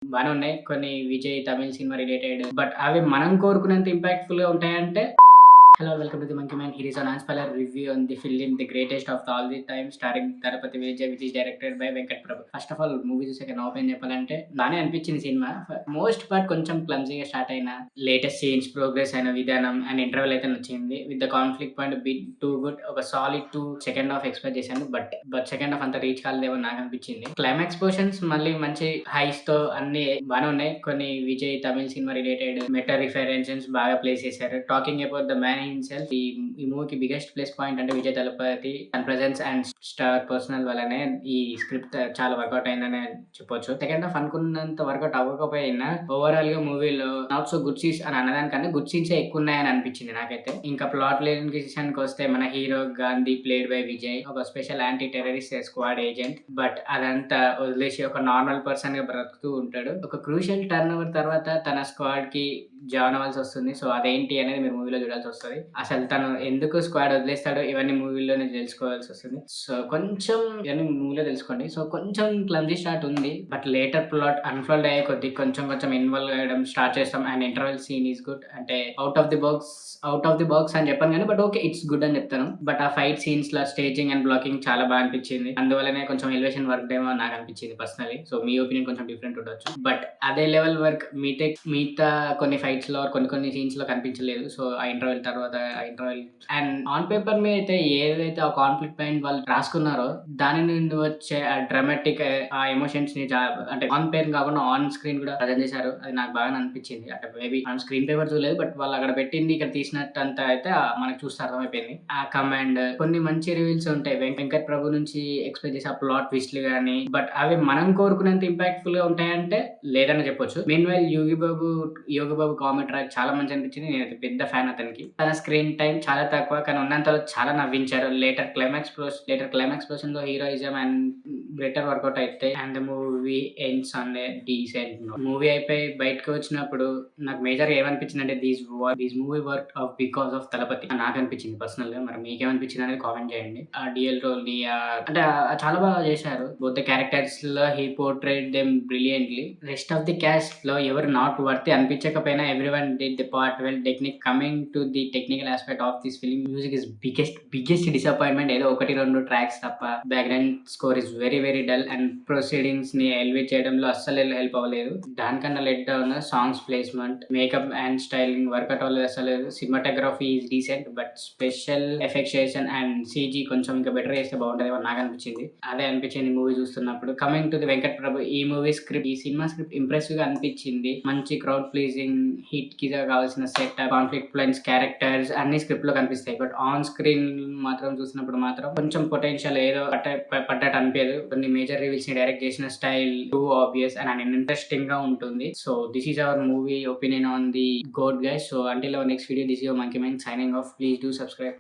బానే ఉన్నాయి. కొన్ని Vijay Tamil cinema related. But అవి మనం కోరుకున్నంత ఇంపాక్ట్‌ఫుల్‌గా ఉంటాయంటే Hello, welcome to the Monkey Man. Here is an unspoiler review on the film The Greatest of All the Time, starring Thalapathy Vijay, which is directed by Venkat Prabhu. First of all, movie చూసాక నా opinion చెప్పాలంటే బానే అనిపించింది cinema. Most part కొంచెం క్లమ్జీగా start అయిన latest scenes, progress అయిన విధానం and interval అయితే నచ్చింది. With the conflict point bit too good. ఒక సాలిడ్ 2 సెకండ్ హాఫ్ ఎక్స్పెక్ట్ చేశాను. బట్ సెకండ్ హాఫ్ అంతా రీచ్ కాలేదేమో నాకు అనిపించింది. క్లైమాక్స్ పోర్షన్స్ మళ్ళీ మంచి హైస్ తో అన్ని బానే ఉన్నాయి. కొన్ని Vijay Tamil cinema related meta references బాగా ప్లేస్ చేశారు. Talking about the man himself, ఈ మూవీకి బిగ్గెస్ట్ ప్లస్ పాయింట్ అంటే విజయ్ తలపతి తన ప్రెజెన్స్ అండ్ స్టార్ పర్సనల్ వల్లనే ఈ స్క్రిప్ట్ చాలా వర్కౌట్ అయిందని చెప్పొచ్చు. సెకండ్ హాఫ్ అనుకున్నంత వర్కౌట్ అవ్వకపోయినా ఓవరాల్ గా మూవీలో నాట్ సో గుడ్ సీన్స్ అని అన్నదానికన్నా గుడ్ సీన్స్ ఎక్కువ ఉన్నాయని అనిపించింది నాకైతే. ఇంకా ప్లాట్ లైన్ విషయానికి వస్తే మన hero Gandhi played by Vijay ఒక special anti terrorist squad agent. But అదంతా వదిలేసి ఒక నార్మల్ పర్సన్ గా బ్రతుకుతూ ఉంటాడు. ఒక క్రూషియల్ టర్న్ ఓవర్ తర్వాత తన స్క్వాడ్ కి జాయిన్ అవ్వాల్సి వస్తుంది. సో అదేంటి అనేది మీరు మూవీలో చూడాల్సి వస్తుంది. అసలు తను ఎందుకు స్క్వాడ్ వదిలేస్తాడో ఇవన్నీ మూవీలోనే తెలుసుకోవాల్సి వస్తుంది. సో కొంచెం ఇవన్నీ మూవీలో తెలుసుకోండి. సో కొంచెం క్లమ్జీ స్టార్ట్ ఉంది. బట్ లేటర్ ప్లాట్ అన్ఫోల్డ్ అయ్యే కొద్ది కొంచెం ఇన్వాల్వ్ అయ్యడం స్టార్ట్ చేస్తాం. And interval scene is good. అంటే అవుట్ ఆఫ్ ది బాక్స్ అని చెప్పాను కానీ బట్ ఓకే ఇట్స్ గుడ్ అని చెప్తాను. బట్ ఆ ఫైట్ సీన్స్ లో స్టేజింగ్ అండ్ బ్లాకింగ్ చాలా బాగా అనిపించింది. అందువల్లనే కొంచెం ఎలివేషన్ వర్క్ ఏమో నాకు అనిపించింది పర్సనలీ. సో మీ ఒపీనియన్ కొంచెం డిఫరెంట్ ఉండొచ్చు. బట్ అదే లెవెల్ వర్క్ మిగతా కొన్ని ఫైట్స్ లో కొన్ని సీన్స్ లో కనిపించలేదు. సో ఆ ఇంటర్వెల్ తర్వాత అండ్ ఆన్ పేపర్ మీద అయితే ఏదైతే ఆ కాన్ఫ్లిక్ట్ పాయింట్ వాళ్ళు రాసుకున్నారో దాని నుండి వచ్చే ఆ డ్రామాటిక్ ఆ ఎమోషన్స్ ని అంటే ఆన్ పేపర్ కాకుండా ఆన్ స్క్రీన్ కూడా ప్రజెంట్ చేశారు. అది నాకు బాగా అనిపించింది. అంటే మేబీ మనం స్క్రీన్ పేపర్ చూడలేదు బట్ వాళ్ళు అక్కడ పెట్టింది ఇక్కడ తీసినట్టు అంతా అయితే మనకు చూస్తే అర్థమైపోయింది. ఆ కమాండ్ కొన్ని మంచి రివీల్స్ ఉంటాయి. వెంకట్ ప్రభు నుంచి ఎక్స్పెక్ట్ చేసే ఆ ప్లాట్ ట్విస్ట్లు గానీ బట్ అవి మనం కోరుకునేంత ఇంపాక్ట్ఫుల్ గా ఉంటాయంటే లేదని చెప్పొచ్చు. మెయిన్ వైల్ యోగి బాబు కామెడీ ట్రాక్ చాలా మంచి అనిపించింది. నేను పెద్ద ఫ్యాన్ అతనికి. తన స్క్రీన్ టైం చాలా తక్కువ కానీ ఉన్నంతలో చాలా నవ్వించారు. లేటర్ క్లైమాక్స్ పోర్షన్ లో హీరోయిజం అండ్ బెటర్ వర్కౌట్ అయితే and movie ends on a decent note. Movie అయిపోయి బయటకు వచ్చినప్పుడు నాకు మేజర్ ఏమనిపించింది అంటే these movie work off because of Thalapathy నాకు అనిపించింది పర్సనల్ గా. మరి మీకేమనిపించింది అనేది కామెంట్ చేయండి. ఆ డిఎల్ రోల్ ని అంటే చాలా బాగా చేశారు. బోత్ ద క్యారెక్టర్స్ లో he portrayed them brilliantly. Rest of the cast లో ఎవరు నాట్ వర్త్ అనిపించకపోయినా everyone did the part well. Coming to the technical aspect of this film, music is biggest disappointment. ఏదో 1-2 ట్రాక్స్ తప్ప background score is very dull and proceedings ని elevate చేయడంలో అస్సలు help అవ్వలేదు. దానికన్నా let down songs placement, makeup and styling work out అవ్వలేదు అసలు. Cinematography is decent but special affection and CG కొంచెం ఇంకా బెటర్ చేస్తే బాగుంటది నాకు అనిపించింది. అదే అనిపించింది మూవీ చూస్తున్నప్పుడు. కమింగ్ టు ది వెంకట్ ప్రభు, ఈ సినిమా స్క్రిప్ట్ ఇంప్రెసివ్ గా అనిపించింది. మంచి క్రౌడ్ ప్లీజింగ్, హిట్ కి కావాల్సిన సెట్, కాన్ఫ్లిక్ట్ ప్లాన్స్, క్యారెక్టర్స్ అన్ని స్క్రిప్ట్ లో కనిపిస్తాయి. బట్ ఆన్ స్క్రీన్ మాత్రం చూసినప్పుడు మాత్రం కొంచెం పొటెన్షియల్ ఏదో పడ్డట్టు అనిపించదు. కొన్ని మేజర్ రివీల్స్ ని డైరెక్ట్ చేసిన style too obvious and interesting గా ఉంటుంది. So this is our movie opinion on the goat guys. So until our next video, this is your Monkey Man signing off. Please do subscribe.